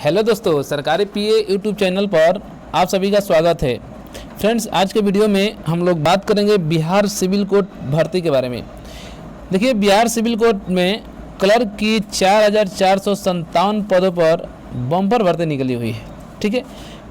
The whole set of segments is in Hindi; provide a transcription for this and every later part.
हेलो दोस्तों, सरकारी पीए यूट्यूब चैनल पर आप सभी का स्वागत है। फ्रेंड्स, आज के वीडियो में हम लोग बात करेंगे बिहार सिविल कोर्ट भर्ती के बारे में। देखिए, बिहार सिविल कोर्ट में क्लर्क की 4,457 पदों पर बम्पर भर्ती निकली हुई है। ठीक है,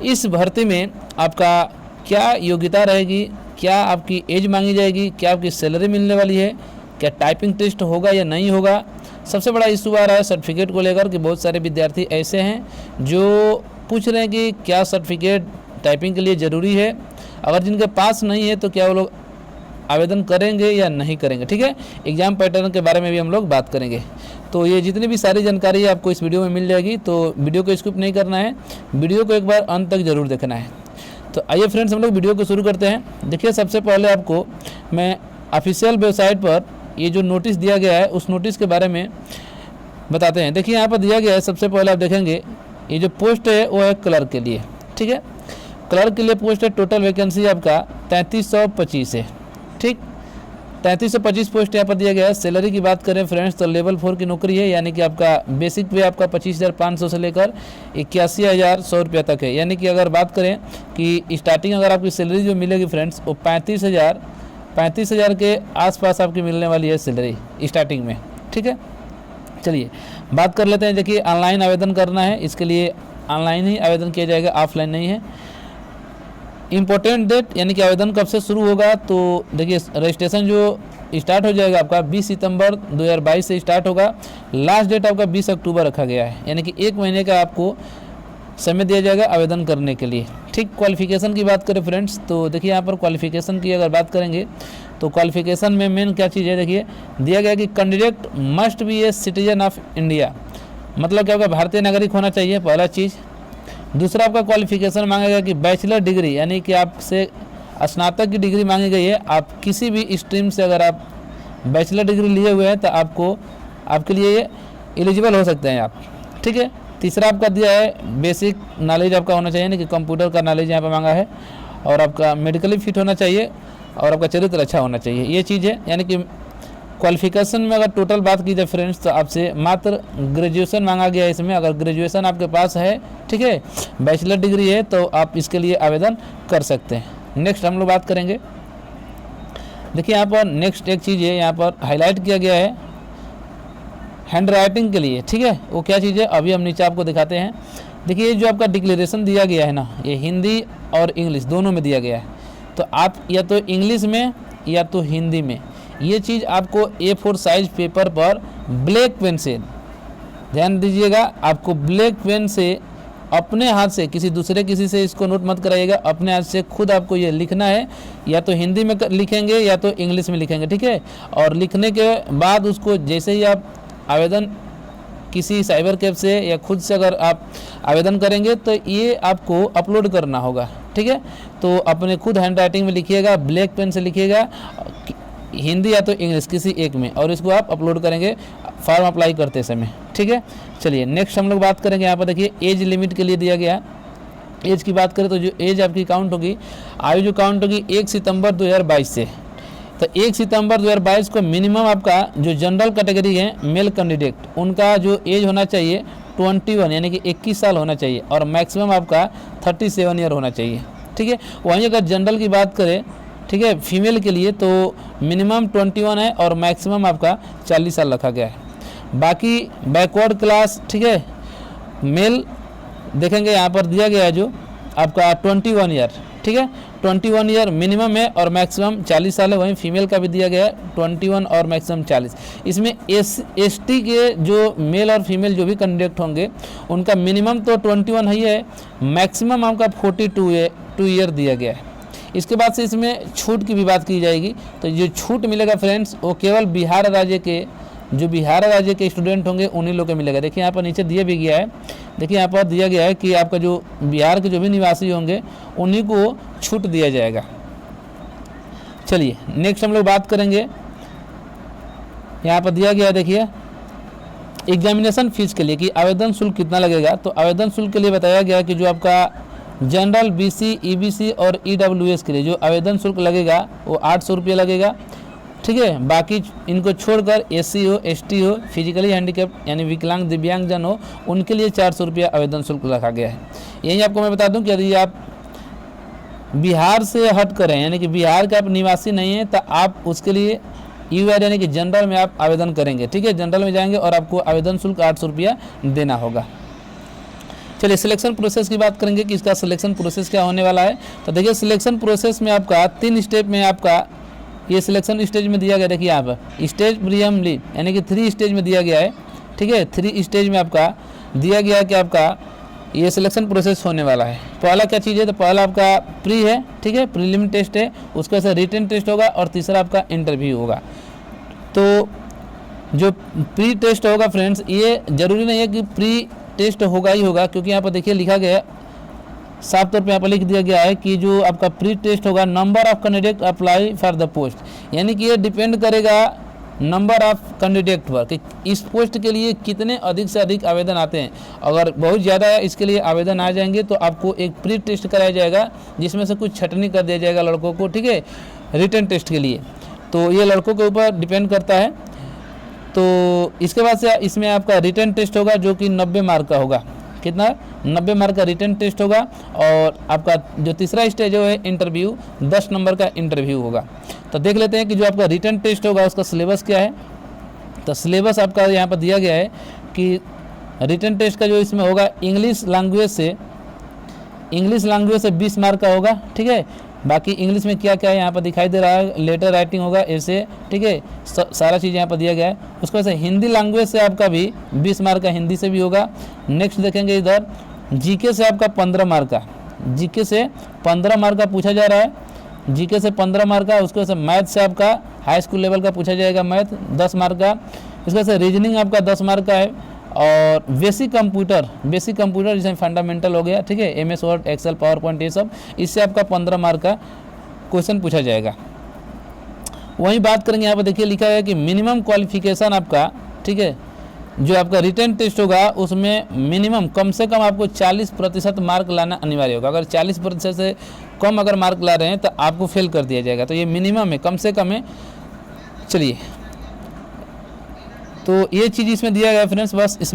इस भर्ती में आपका क्या योग्यता रहेगी, क्या आपकी एज मांगी जाएगी, क्या आपकी सैलरी मिलने वाली है, क्या टाइपिंग टेस्ट होगा या नहीं होगा। सबसे बड़ा इशू आ रहा है सर्टिफिकेट को लेकर कि बहुत सारे विद्यार्थी ऐसे हैं जो पूछ रहे हैं कि क्या सर्टिफिकेट टाइपिंग के लिए ज़रूरी है, अगर जिनके पास नहीं है तो क्या वो लोग आवेदन करेंगे या नहीं करेंगे। ठीक है, एग्ज़ाम पैटर्न के बारे में भी हम लोग बात करेंगे। तो ये जितनी भी सारी जानकारी है आपको इस वीडियो में मिल जाएगी, तो वीडियो को स्किप नहीं करना है, वीडियो को एक बार अंत तक ज़रूर देखना है। तो आइए फ्रेंड्स, हम लोग वीडियो को शुरू करते हैं। देखिए, सबसे पहले आपको मैं ऑफिशियल वेबसाइट पर ये जो नोटिस दिया गया है उस नोटिस के बारे में बताते हैं। देखिए, यहाँ पर दिया गया है, सबसे पहले आप देखेंगे ये जो पोस्ट है वो है क्लर्क के लिए। ठीक है, क्लर्क के लिए पोस्ट है, टोटल वैकेंसी आपका 3325 है। ठीक, 3325 पोस्ट यहाँ पर दिया गया है। सैलरी की बात करें फ्रेंड्स तो लेवल 4 की नौकरी है, यानी कि आपका बेसिक पे आपका 25,500 से लेकर 81,100 रुपये तक है। यानी कि अगर बात करें कि स्टार्टिंग अगर आपकी सैलरी जो मिलेगी फ्रेंड्स वो 35,000 के आसपास आपकी मिलने वाली है सैलरी स्टार्टिंग में। ठीक है, चलिए बात कर लेते हैं। देखिए, ऑनलाइन आवेदन करना है, इसके लिए ऑनलाइन ही आवेदन किया जाएगा, ऑफलाइन नहीं है। इम्पोर्टेंट डेट यानी कि आवेदन कब से शुरू होगा, तो देखिए रजिस्ट्रेशन जो स्टार्ट हो जाएगा आपका 20 सितंबर 2022 से स्टार्ट होगा। लास्ट डेट आपका 20 अक्टूबर रखा गया है, यानी कि 1 महीने का आपको समय दिया जाएगा आवेदन करने के लिए। ठीक, क्वालिफिकेशन की बात करें फ्रेंड्स तो देखिए यहाँ पर क्वालिफिकेशन की अगर बात करेंगे तो क्वालिफिकेशन में मेन क्या चीज़ है, देखिए दिया गया कि candidate must be a citizen of India, मतलब क्या होगा, भारतीय नागरिक होना चाहिए, पहला चीज़। दूसरा आपका क्वालिफिकेशन मांगेगा कि बैचलर डिग्री, यानी कि आपसे स्नातक की डिग्री मांगी गई है। आप किसी भी स्ट्रीम से अगर आप बैचलर डिग्री लिए हुए हैं तो आपके लिए ये एलिजिबल हो सकते हैं आप। ठीक है, तीसरा आपका दिया है बेसिक नॉलेज आपका होना चाहिए, यानी कि कंप्यूटर का नॉलेज यहाँ पर मांगा है, और आपका मेडिकली फिट होना चाहिए, और आपका चरित्र अच्छा होना चाहिए, ये चीज़ है। यानी कि क्वालिफिकेशन में अगर टोटल बात की जाए फ्रेंड्स तो आपसे मात्र ग्रेजुएशन मांगा गया है इसमें। अगर ग्रेजुएशन आपके पास है, ठीक है, बैचलर डिग्री है, तो आप इसके लिए आवेदन कर सकते हैं। नेक्स्ट हम लोग बात करेंगे। देखिए, यहाँ पर नेक्स्ट एक चीज़ है, यहाँ पर हाईलाइट किया गया है हैंड राइटिंग के लिए। ठीक है, वो क्या चीज़ है अभी हम नीचे आपको दिखाते हैं। देखिए, ये जो आपका डिक्लेरेशन दिया गया है ना, ये हिंदी और इंग्लिश दोनों में दिया गया है, तो आप या तो इंग्लिश में या तो हिंदी में, ये चीज़ आपको A4 साइज पेपर पर ब्लैक पेन से, ध्यान दीजिएगा, आपको ब्लैक पेन से अपने हाथ से, किसी से इसको नोट मत कराइएगा, अपने हाथ से खुद आपको ये लिखना है। या तो हिंदी में लिखेंगे या तो इंग्लिश में लिखेंगे। ठीक है, और लिखने के बाद उसको जैसे ही आप आवेदन किसी साइबर कैफ से या खुद से अगर आप आवेदन करेंगे तो ये आपको अपलोड करना होगा। ठीक है, तो अपने खुद हैंड राइटिंग में लिखिएगा, ब्लैक पेन से लिखिएगा, हिंदी या तो इंग्लिश किसी एक में, और इसको आप अपलोड करेंगे फॉर्म अप्लाई करते समय। ठीक है, चलिए नेक्स्ट हम लोग बात करेंगे। यहाँ पर देखिए एज लिमिट के लिए दिया गया। एज की बात करें तो जो एज आपकी काउंट होगी, आयु जो काउंट होगी 1 सितंबर 2022 से, तो 1 सितंबर 2022 को मिनिमम आपका जो जनरल कैटेगरी है मेल कैंडिडेट, उनका जो एज होना चाहिए 21 यानी कि 21 साल होना चाहिए, और मैक्सिमम आपका 37 ईयर होना चाहिए। ठीक है, वहीं अगर जनरल की बात करें, ठीक है, फीमेल के लिए तो मिनिमम 21 है और मैक्सिमम आपका 40 साल रखा गया है। बाकी बैकवर्ड क्लास, ठीक है, मेल देखेंगे यहाँ पर दिया गया है जो आपका 21 ईयर। ठीक है, 21 ईयर मिनिमम है और मैक्सिमम 40 साल है। वहीं फीमेल का भी दिया गया है 21 और मैक्सिमम 40। इसमें ST के जो मेल और फीमेल जो भी कैंडिडेट होंगे उनका मिनिमम तो 21 ही है, मैक्सिमम आपका 42 ईयर दिया गया है। इसके बाद से इसमें छूट की भी बात की जाएगी, तो जो छूट मिलेगा फ्रेंड्स वो केवल बिहार राज्य के स्टूडेंट होंगे उन्हीं लोग को मिलेगा। देखिए यहाँ पर नीचे दिया भी गया है, देखिए यहाँ पर दिया गया है कि आपका जो बिहार के जो भी निवासी होंगे उन्हीं को छूट दिया जाएगा। चलिए नेक्स्ट हम लोग बात करेंगे। यहाँ पर दिया गया है, देखिए एग्जामिनेशन फीस के लिए कि आवेदन शुल्क कितना लगेगा, तो आवेदन शुल्क के लिए बताया गया है कि जो आपका जनरल, BC, EBC और EWS के लिए जो आवेदन शुल्क लगेगा वो 800 रुपये लगेगा। ठीक है। बाकी इनको छोड़कर एससी हो, एसटी हो, फिजिकली हैंडीकैप्ड यानी विकलांग दिव्यांगजन हो, उनके लिए 400 रुपया आवेदन शुल्क रखा गया है। यही आपको मैं बता दूं कि यदि आप बिहार से हट करें यानी कि बिहार के आप निवासी नहीं हैं तो आप उसके लिए यूआर यानी कि जनरल में आप आवेदन करेंगे, ठीक है। जनरल में जाएंगे और आपको आवेदन शुल्क 800 रुपया देना होगा। चलिए सिलेक्शन प्रोसेस की बात करेंगे कि इसका सिलेक्शन प्रोसेस क्या होने वाला है। तो देखिए सिलेक्शन प्रोसेस में आपका 3 स्टेप में आपका ये सिलेक्शन स्टेज में दिया गया। देखिए आप स्टेज प्रीएमली यानी कि 3 स्टेज में दिया गया है, ठीक है। 3 स्टेज में आपका दिया गया है कि आपका ये सिलेक्शन प्रोसेस होने वाला है। पहला क्या चीज़ है, तो पहला आपका प्री है, ठीक है, प्रीलिम टेस्ट है, उसके बाद रिटन टेस्ट होगा और तीसरा आपका इंटरव्यू होगा। तो जो प्री टेस्ट होगा फ्रेंड्स, ये जरूरी नहीं है कि प्री टेस्ट होगा ही होगा, क्योंकि यहाँ पर देखिए लिखा गया है साफ तौर पे यहाँ पर लिख दिया गया है कि जो आपका प्री टेस्ट होगा number of candidate apply for the post, यानी कि ये डिपेंड करेगा नंबर ऑफ कैंडिडेट पर कि इस पोस्ट के लिए कितने अधिक से अधिक आवेदन आते हैं। अगर बहुत ज़्यादा इसके लिए आवेदन आ जाएंगे तो आपको एक प्री टेस्ट कराया जाएगा जिसमें से कुछ छटनी कर दिया जाएगा लड़कों को, ठीक है, रिटन टेस्ट के लिए। तो ये लड़कों के ऊपर डिपेंड करता है। तो इसके बाद से इसमें आपका रिटन टेस्ट होगा जो कि 90 मार्क का होगा। कितना? 90 मार्क का रिटन टेस्ट होगा। और आपका जो तीसरा स्टेज है इंटरव्यू, 10 नंबर का इंटरव्यू होगा। तो देख लेते हैं कि जो आपका रिटन टेस्ट होगा उसका सिलेबस क्या है। तो सिलेबस आपका यहाँ पर दिया गया है कि रिटन टेस्ट का जो इसमें होगा इंग्लिश लैंग्वेज से 20 मार्क का होगा, ठीक है। बाकी इंग्लिश में क्या क्या है यहाँ पर दिखाई दे रहा है, लेटर राइटिंग होगा, ऐसे, ठीक है, सारा चीज़ यहाँ पर दिया गया है। उसके बाद से हिंदी लैंग्वेज से आपका भी 20 मार्क का हिंदी से भी होगा। नेक्स्ट देखेंगे इधर जीके से आपका 15 मार्क का, जीके से 15 मार्क का पूछा जा रहा है, जीके से 15 मार्क का। उसके बाद से मैथ से आपका हाई स्कूल लेवल का पूछा जाएगा, मैथ 10 मार्क का। इसके बाद से रीजनिंग आपका 10 मार्क का है। और बेसिक कंप्यूटर जिसमें फंडामेंटल हो गया, ठीक है, MS Word, Excel, PowerPoint, ये सब, इससे आपका 15 मार्क का क्वेश्चन पूछा जाएगा। वहीं बात करेंगे यहाँ पर देखिए लिखा है कि मिनिमम क्वालिफिकेशन आपका, ठीक है, जो आपका रिटन टेस्ट होगा उसमें मिनिमम कम से कम आपको 40% मार्क लाना अनिवार्य होगा। अगर 40% से कम अगर मार्क ला रहे हैं तो आपको फेल कर दिया जाएगा। तो ये मिनिमम है, कम से कम है। चलिए, तो ये चीज़ इसमें दिया गया है फ्रेंड्स। बस इस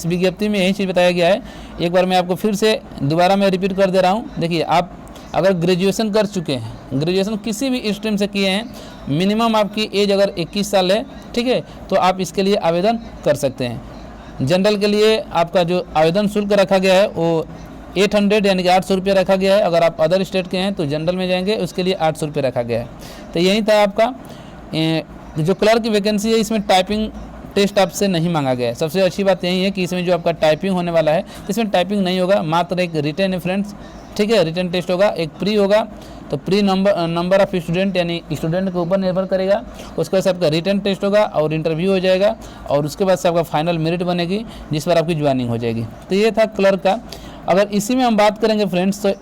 विज्ञप्ति में यही चीज़ बताया गया है। एक बार मैं आपको फिर से दोबारा मैं रिपीट कर दे रहा हूँ। देखिए, आप अगर ग्रेजुएशन कर चुके हैं, ग्रेजुएशन किसी भी स्ट्रीम से किए हैं, मिनिमम आपकी एज अगर 21 साल है, ठीक है, तो आप इसके लिए आवेदन कर सकते हैं। जनरल के लिए आपका जो आवेदन शुल्क रखा गया है वो 800 यानी कि 800 रुपये रखा गया है। अगर आप अदर स्टेट के हैं तो जनरल में जाएंगे, उसके लिए 800 रुपये रखा गया है। तो यही था आपका जो क्लर्क की वैकेंसी है, इसमें टाइपिंग टेस्ट आपसे नहीं मांगा गया है। सबसे अच्छी बात यही है कि इसमें जो आपका टाइपिंग होने वाला है, इसमें टाइपिंग नहीं होगा, मात्र एक रिटन है फ्रेंड्स, ठीक है। रिटन टेस्ट होगा, एक प्री होगा। तो प्री नंबर ऑफ स्टूडेंट यानी स्टूडेंट के ऊपर निर्भर करेगा। उसके बाद से आपका रिटन टेस्ट होगा और इंटरव्यू हो जाएगा, और उसके बाद से आपका फाइनल मेरिट बनेगी जिस पर आपकी ज्वाइनिंग हो जाएगी। तो ये था क्लर्क का। अगर इसी में हम बात करेंगे फ्रेंड्स, तो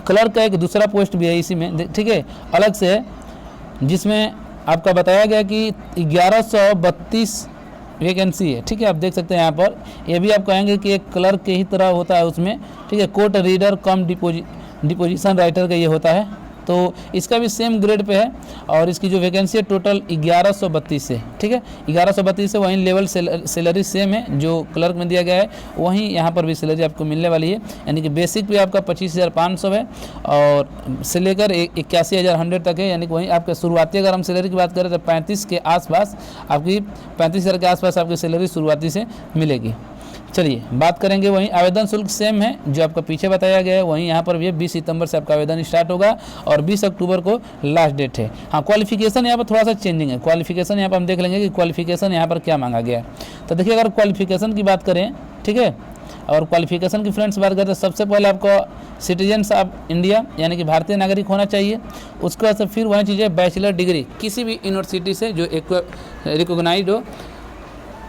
क्लर्क का एक दूसरा पोस्ट भी है इसी में, ठीक है, अलग से है, जिसमें आपका बताया गया कि 1132 वैकेंसी है, ठीक है। आप देख सकते हैं यहाँ पर, ये भी आप कहेंगे कि एक क्लर्क के ही तरह होता है उसमें, ठीक है, court reader cum deposition writer का ये होता है। तो इसका भी सेम ग्रेड पे है, और इसकी जो वैकेंसी है टोटल 1132 है, ठीक है, 1132 से वहीं लेवल सैलरी सेम है जो क्लर्क में दिया गया है, वहीं यहाँ पर भी सैलरी आपको मिलने वाली है। यानी कि बेसिक पे आपका 25,500 है और से लेकर 81,100 तक है। यानी कि वहीं आपके शुरुआती अगर हम सैलरी की बात करें तो 35 के आसपास आपकी 35,000 के आसपास आपकी सैलरी शुरुआती से मिलेगी। चलिए बात करेंगे, वहीं आवेदन शुल्क सेम है जो आपका पीछे बताया गया है, वहीं यहाँ पर भी 20 सितंबर से आपका आवेदन स्टार्ट होगा और 20 अक्टूबर को लास्ट डेट है। हाँ, क्वालिफिकेशन यहाँ पर थोड़ा सा चेंजिंग है। क्वालिफिकेशन यहाँ पर हम देख लेंगे कि क्वालिफिकेशन यहाँ पर क्या मांगा गया है। तो देखिए, अगर क्वालिफिकेशन की बात करें, ठीक है, और क्वालिफिकेशन की फ्रेंड्स बात करें तो सबसे पहले आपको सिटीजन्स ऑफ इंडिया यानी कि भारतीय नागरिक होना चाहिए। उसके बाद से फिर वही चीज़ें बैचलर डिग्री किसी भी यूनिवर्सिटी से जो एक रिकोगनाइज हो,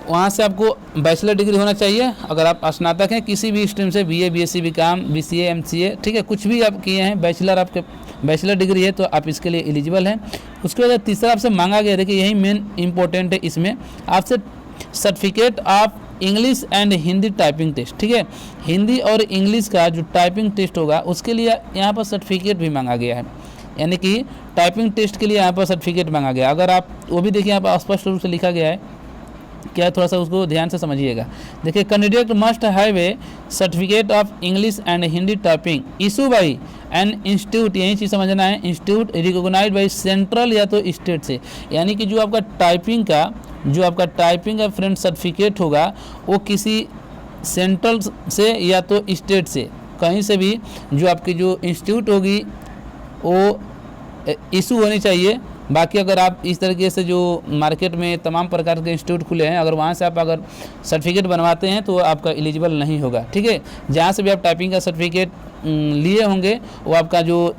वहाँ से आपको बैचलर डिग्री होना चाहिए। अगर आप स्नातक हैं किसी भी स्ट्रीम से, BA, BSc, BCom, BCA, MCA, ठीक है, कुछ भी आप किए हैं, बैचलर आपके बैचलर डिग्री है तो आप इसके लिए एलिजिबल हैं। उसके बाद तीसरा आपसे मांगा गया, देखिए यही मेन इंपॉर्टेंट है, इसमें आपसे certificate of English and Hindi typing test, ठीक है, हिंदी और इंग्लिश का जो टाइपिंग टेस्ट होगा उसके लिए यहाँ पर सर्टिफिकेट भी मांगा गया है। यानी कि टाइपिंग टेस्ट के लिए यहाँ पर सर्टिफिकेट मांगा गया। अगर आप वो भी देखिए यहाँ पर स्पष्ट रूप से लिखा गया है क्या है, थोड़ा सा उसको ध्यान से समझिएगा। देखिए candidate must have A certificate of English and Hindi typing issue by an institute, यही चीज़ समझना है, इंस्टीट्यूट रिकॉग्नाइज्ड बाई सेंट्रल या तो स्टेट से। यानी कि जो आपका टाइपिंग का फ्रेंड सर्टिफिकेट होगा वो किसी सेंट्रल से या तो स्टेट से, कहीं से भी जो आपकी जो इंस्टीट्यूट होगी वो इशू होनी चाहिए। बाकी अगर आप इस तरीके से जो मार्केट में तमाम प्रकार के इंस्टीट्यूट खुले हैं, अगर वहाँ से आप अगर सर्टिफिकेट बनवाते हैं तो आपका एलिजिबल नहीं होगा। ठीक है, जहाँ से भी आप टाइपिंग का सर्टिफिकेट लिए होंगे वो आपका जो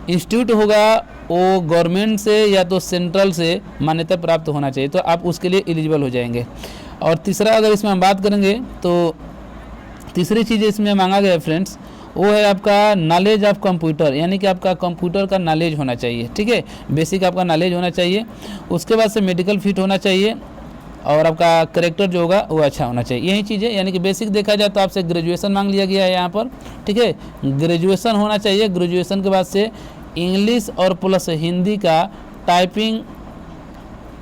इंस्टीट्यूट होगा वो गवर्नमेंट से या तो सेंट्रल से मान्यता प्राप्त होना चाहिए, तो आप उसके लिए एलिजिबल हो जाएंगे। और तीसरा अगर इसमें हम बात करेंगे तो तीसरी चीज़ इसमें मांगा गया है फ्रेंड्स, वो है आपका नॉलेज ऑफ कंप्यूटर, यानी कि आपका कंप्यूटर का नॉलेज होना चाहिए। ठीक है, बेसिक आपका नॉलेज होना चाहिए। उसके बाद से मेडिकल फिट होना चाहिए और आपका करेक्टर जो होगा वो अच्छा होना चाहिए। यही चीज़ है, यानी कि बेसिक देखा जाए तो आपसे ग्रेजुएशन मांग लिया गया है यहाँ पर। ठीक है, ग्रेजुएशन होना चाहिए। ग्रेजुएशन के बाद से इंग्लिश और प्लस हिंदी का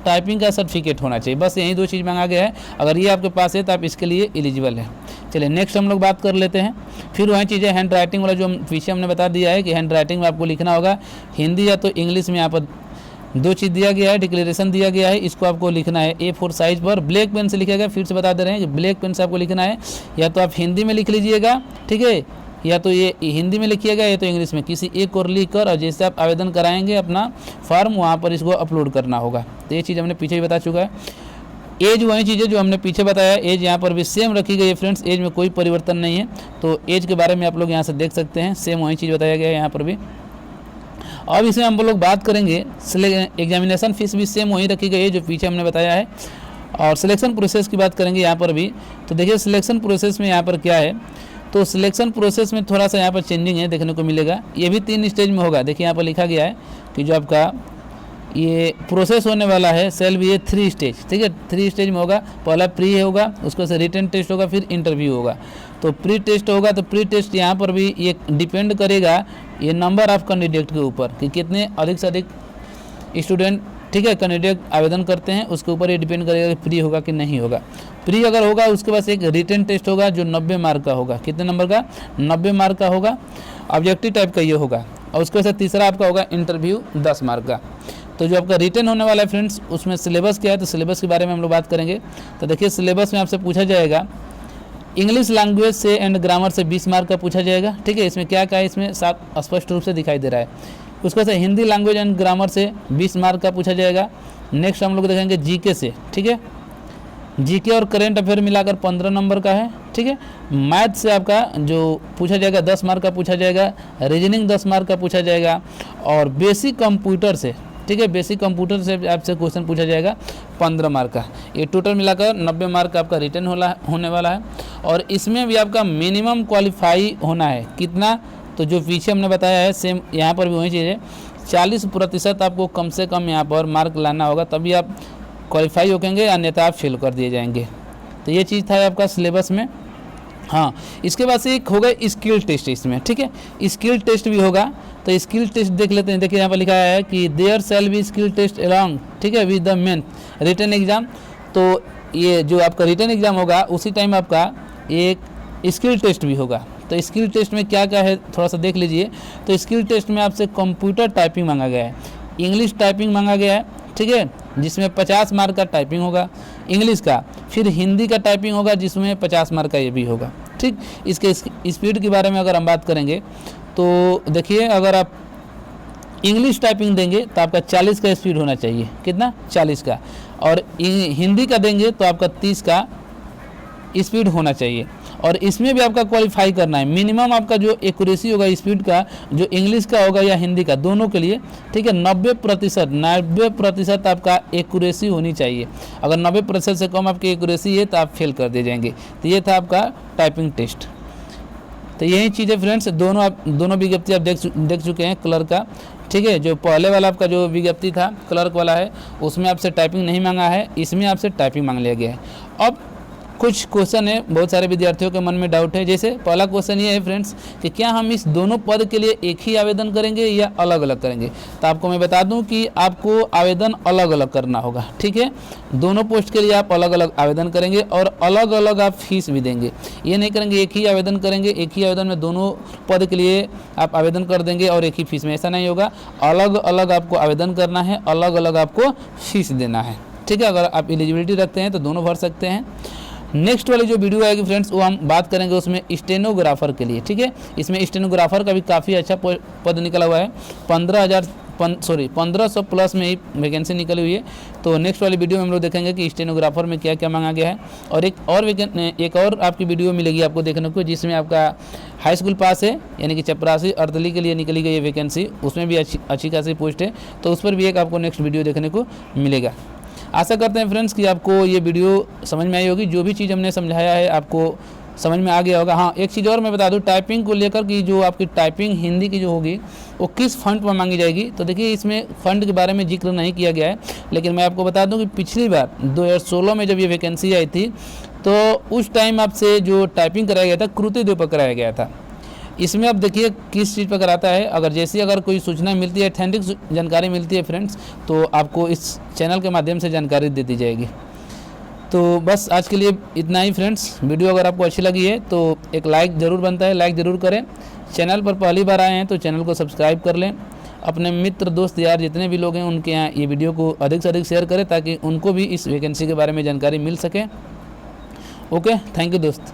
टाइपिंग का सर्टिफिकेट होना चाहिए। बस यही दो चीज़ मांगा गया है। अगर ये आपके पास है तो आप इसके लिए एलिजिबल है। चलिए नेक्स्ट हम लोग बात कर लेते हैं। फिर वही चीज़ें हैंड राइटिंग वाला जो पीछे हमने बता दिया है कि हैंड राइटिंग में आपको लिखना होगा हिंदी या तो इंग्लिश में। यहाँ पर दो चीज़ दिया गया है, डिक्लेरेशन दिया गया है, इसको आपको लिखना है A4 साइज पर ब्लैक पेन से लिखेगा। फिर से बता दे रहे हैं कि ब्लैक पेन से आपको लिखना है, या तो आप हिंदी में लिख लीजिएगा, ठीक है, या तो ये हिंदी में लिखिएगा या तो इंग्लिश में, किसी एक को लिख कर और जैसे आप आवेदन कराएंगे अपना फॉर्म वहाँ पर इसको अपलोड करना होगा। तो ये चीज़ हमने पीछे ही बता चुका है। एज वही चीज़ें जो हमने पीछे बताया, एज यहाँ पर भी सेम रखी गई है फ्रेंड्स, एज में कोई परिवर्तन नहीं है। तो एज के बारे में आप लोग यहाँ से देख सकते हैं, सेम वही चीज़ बताया गया है यहाँ पर भी। अब इसमें हम लोग बात करेंगे एग्जामिनेशन फीस भी सेम वही रखी गई है जो पीछे हमने बताया है। और सिलेक्शन प्रोसेस की बात करेंगे यहाँ पर भी। तो देखिए सिलेक्शन प्रोसेस में यहाँ पर क्या है, तो सिलेक्शन प्रोसेस में थोड़ा सा यहाँ पर चेंजिंग है देखने को मिलेगा। ये भी 3 स्टेज में होगा। देखिए यहाँ पर लिखा गया है कि जो आपका ये प्रोसेस होने वाला है सेल भी ये 3 स्टेज, ठीक है, 3 स्टेज में होगा। पहला प्री होगा, उसके से रिटन टेस्ट होगा, फिर इंटरव्यू होगा। तो प्री टेस्ट होगा, तो प्री टेस्ट यहाँ पर भी ये डिपेंड करेगा ये नंबर ऑफ कैंडिडेट के ऊपर कि कितने अधिक से अधिक स्टूडेंट, ठीक है, कैंडिडेट आवेदन करते हैं, उसके ऊपर ये डिपेंड करेगा कि प्री होगा कि नहीं होगा। प्री अगर होगा उसके बाद एक रिटन टेस्ट होगा जो 90 मार्क का होगा। कितने नंबर का? 90 मार्क का होगा, ऑब्जेक्टिव टाइप का ये होगा। और उसके बाद तीसरा आपका होगा इंटरव्यू 10 मार्क का। तो जो आपका रिटन होने वाला है फ्रेंड्स, उसमें सिलेबस क्या है, तो सिलेबस के बारे में हम लोग बात करेंगे। तो देखिए सिलेबस में आपसे पूछा जाएगा इंग्लिश लैंग्वेज से एंड ग्रामर से 20 मार्क का पूछा जाएगा, ठीक है। इसमें क्या क्या है, इसमें साफ स्पष्ट रूप से दिखाई दे रहा है। उसके बाद हिंदी लैंग्वेज एंड ग्रामर से 20 मार्क का पूछा जाएगा। नेक्स्ट हम लोग देखेंगे जीके से, ठीक है, जीके और करेंट अफेयर मिलाकर 15 नंबर का है, ठीक है। मैथ से आपका जो पूछा जाएगा 10 मार्क का पूछा जाएगा, रीजनिंग 10 मार्क का पूछा जाएगा। और बेसिक कंप्यूटर से, ठीक है, बेसिक कंप्यूटर से आपसे क्वेश्चन पूछा जाएगा 15 मार्क का। ये टोटल मिलाकर 90 मार्क का आपका रिटर्न होने वाला है। और इसमें भी आपका मिनिमम क्वालिफाई होना है कितना, तो जो पीछे हमने बताया है सेम यहाँ पर भी वही चीज़ है, 40% आपको कम से कम यहाँ पर मार्क लाना होगा, तभी आप क्वालिफाई होंगे, अन्यथा आप फेल कर दिए जाएंगे। तो ये चीज़ था आपका सिलेबस में। हाँ, इसके बाद से एक होगा स्किल टेस्ट इसमें, ठीक है, स्किल टेस्ट भी होगा। तो स्किल टेस्ट देख लेते हैं। देखिए यहाँ पर लिखा है कि there shall be skill test along, ठीक है, with the main written exam. तो ये जो आपका रिटन एग्जाम होगा उसी टाइम आपका एक स्किल टेस्ट भी होगा। तो स्किल टेस्ट में क्या क्या है थोड़ा सा देख लीजिए। तो स्किल टेस्ट में आपसे कंप्यूटर टाइपिंग मांगा गया है, इंग्लिश टाइपिंग मांगा गया है, ठीक है, जिसमें 50 मार्क का टाइपिंग होगा इंग्लिश का। फिर हिंदी का टाइपिंग होगा जिसमें 50 मार्क का ये भी होगा, ठीक। इसके स्पीड के बारे में अगर हम बात करेंगे तो देखिए अगर आप इंग्लिश टाइपिंग देंगे तो आपका 40 का स्पीड होना चाहिए। कितना? 40 का। और हिंदी का देंगे तो आपका 30 का स्पीड होना चाहिए। और इसमें भी आपका क्वालिफाई करना है। मिनिमम आपका जो एक्यूरेसी होगा स्पीड का, जो इंग्लिश का होगा या हिंदी का, दोनों के लिए, ठीक है, 90% आपका एक्यूरेसी होनी चाहिए। अगर 90% से कम आपकी एक्यूरेसी है तो आप फेल कर दिए जाएंगे। तो ये था आपका टाइपिंग टेस्ट। तो यही चीज़ें फ्रेंड्स, दोनों विज्ञप्ति आप देख चुके हैं क्लर्क का, ठीक है। जो पहले वाला आपका जो विज्ञप्ति था क्लर्क वाला है, उसमें आपसे टाइपिंग नहीं मांगा है, इसमें आपसे टाइपिंग मांग लिया गया है। अब कुछ क्वेश्चन है, बहुत सारे विद्यार्थियों के मन में डाउट है। जैसे पहला क्वेश्चन ये है फ्रेंड्स कि क्या हम इस दोनों पद के लिए एक ही आवेदन करेंगे या अलग अलग करेंगे। तो आपको मैं बता दूं कि आपको आवेदन अलग अलग करना होगा, ठीक है। दोनों पोस्ट के लिए आप अलग अलग आवेदन करेंगे और अलग अलग आप फीस भी देंगे। ये नहीं करेंगे एक ही आवेदन करेंगे, एक ही आवेदन में दोनों पद के लिए आप आवेदन कर देंगे और एक ही फीस में, ऐसा नहीं होगा। अलग अलग आपको आवेदन करना है, अलग अलग आपको फीस देना है, ठीक है। अगर आप एलिजिबिलिटी रखते हैं तो दोनों भर सकते हैं। नेक्स्ट वाली जो वीडियो आएगी फ्रेंड्स वो हम बात करेंगे उसमें स्टेनोग्राफर के लिए, ठीक है। इसमें स्टेनोग्राफर का भी काफ़ी अच्छा पद निकला हुआ है, 1500 प्लस में ही वैकेंसी निकली हुई है। तो नेक्स्ट वाली वीडियो में हम लोग देखेंगे कि स्टेनोग्राफर में क्या क्या मांगा गया है। और एक और आपकी वीडियो मिलेगी आपको देखने को, जिसमें आपका हाई स्कूल पास है यानी कि चपरासी अर्दली के लिए निकली गई है वैकेंसी, उसमें भी अच्छी खासी पोस्ट है। तो उस पर भी एक आपको नेक्स्ट वीडियो देखने को मिलेगा। आशा करते हैं फ्रेंड्स कि आपको ये वीडियो समझ में आई होगी। जो भी चीज़ हमने समझाया है आपको समझ में आ गया होगा। हाँ, एक चीज़ और मैं बता दूं टाइपिंग को लेकर कि जो आपकी टाइपिंग हिंदी की जो होगी वो किस फंड पर मांगी जाएगी। तो देखिए इसमें फ़ंड के बारे में जिक्र नहीं किया गया है, लेकिन मैं आपको बता दूं कि पिछली बार 2016 में जब ये वैकेंसी आई थी तो उस टाइम आपसे जो टाइपिंग कराया गया था क्रुतिदेव पर कराया गया था। इसमें आप देखिए किस चीज़ पर कराता है। अगर कोई सूचना मिलती है, ऑथेंटिक जानकारी मिलती है फ्रेंड्स, तो आपको इस चैनल के माध्यम से जानकारी दे दी जाएगी। तो बस आज के लिए इतना ही फ्रेंड्स। वीडियो अगर आपको अच्छी लगी है तो एक लाइक ज़रूर बनता है, लाइक ज़रूर करें। चैनल पर पहली बार आए हैं तो चैनल को सब्सक्राइब कर लें। अपने मित्र दोस्त यार जितने भी लोग हैं उनके यहाँ ये वीडियो को अधिक से अधिक शेयर करें ताकि उनको भी इस वैकेंसी के बारे में जानकारी मिल सके। ओके, थैंक यू दोस्त।